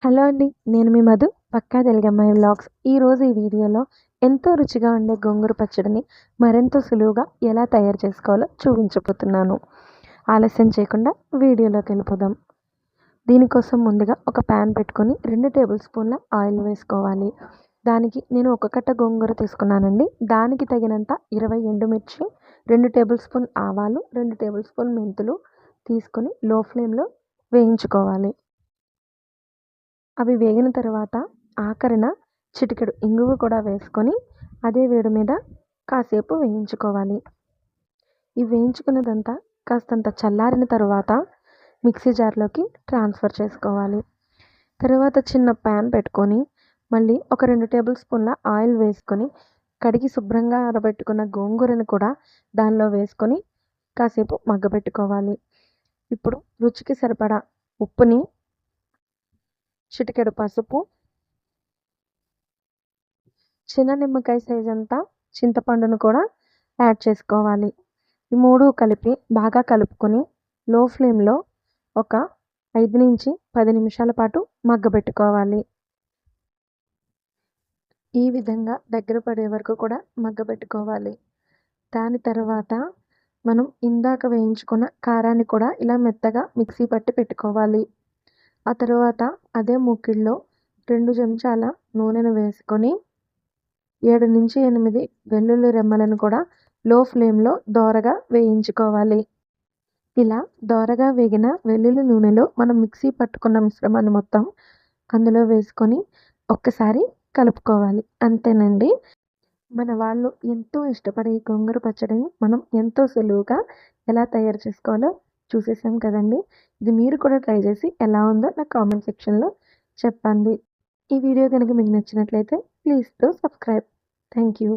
Hello అండి. నేను మీ మధు. పక్కా తెలుగమ్మాయి vlogs. ఈరోజు ఈ వీడియోలో ఎంతో రుచిగా ఉండే గోంగూర పచ్చడిని మరెంతో సులువుగా ఎలా తయారు చేసుకోవాలో చూపించబోతున్నాను. ఆలస్యం చేయకుండా వీడియోలోకి వెళ్ళిపోదాం. దీనికోసం ముందుగా ఒక ప్యాన్ పెట్టుకొని 2 టేబుల్ స్పూన్ల ఆయిల్ వేసుకోవాలి. దానికి నేను ఒక కట్ట గోంగూర తీసుకున్నానండి. దానికి తగినంత 20 ఎండుమిర్చి, 2 టేబుల్ స్పూన్ ఆవాలు, 2 టేబుల్ స్పూన్ మెంతులు తీసుకొని లో ఫ్లేమ్లో వేయించుకోవాలి. అవి వేగిన తర్వాత ఆఖరిన చిటికెడు ఇంగువ కూడా వేసుకొని అదే వేడి మీద కాసేపు వేయించుకోవాలి. ఈ వేయించుకున్నదంతా కాస్తంత చల్లారిన తర్వాత మిక్సీ జార్లోకి ట్రాన్స్ఫర్ చేసుకోవాలి. తర్వాత చిన్న ప్యాన్ పెట్టుకొని మళ్ళీ ఒక 2 టేబుల్ స్పూన్ల ఆయిల్ వేసుకొని కడిగి శుభ్రంగా ఆరబెట్టుకున్న గోంగూరను కూడా దానిలో వేసుకొని కాసేపు మగ్గబెట్టుకోవాలి. ఇప్పుడు రుచికి సరిపడా ఉప్పుని, చిటికెడు పసుపు, చిన్న నిమ్మకాయ సైజ్ అంతా చింతపండును కూడా యాడ్ చేసుకోవాలి. ఈ 3 కలిపి బాగా కలుపుకొని లో ఫ్లేమ్లో ఒక 5 నుంచి 10 నిమిషాల పాటు మగ్గబెట్టుకోవాలి. ఈ విధంగా దగ్గర పడే వరకు కూడా మగ్గబెట్టుకోవాలి. దాని తర్వాత మనం ఇందాక వేయించుకున్న కారాన్ని కూడా ఇలా మెత్తగా మిక్సీ పట్టి పెట్టుకోవాలి. ఆ తర్వాత అదే మూకిడిలో 2 చెంచాల నూనెను వేసుకొని 7 నుంచి 8 వెల్లుల్లి రెమ్మలను కూడా లో ఫ్లేమ్లో దోరగా వేయించుకోవాలి. ఇలా దోరగా వేగిన వెల్లుల్లి నూనెలో మనం మిక్సీ పట్టుకున్న మిశ్రమాన్ని మొత్తం అందులో వేసుకొని ఒక్కసారి కలుపుకోవాలి. అంతేనండి. మన వాళ్ళు ఎంతో ఇష్టపడే ఈ గోంగూర పచ్చడిని మనం ఎంతో సులువుగా ఎలా తయారు చేసుకోవాలో చూసేసాం కదండి. ఇది మీరు కూడా ట్రై చేసి ఎలా ఉందో నా కామెంట్ సెక్షన్లో చెప్పండి. ఈ వీడియో కనుక మీకు నచ్చినట్లయితే please do subscribe. Thank you.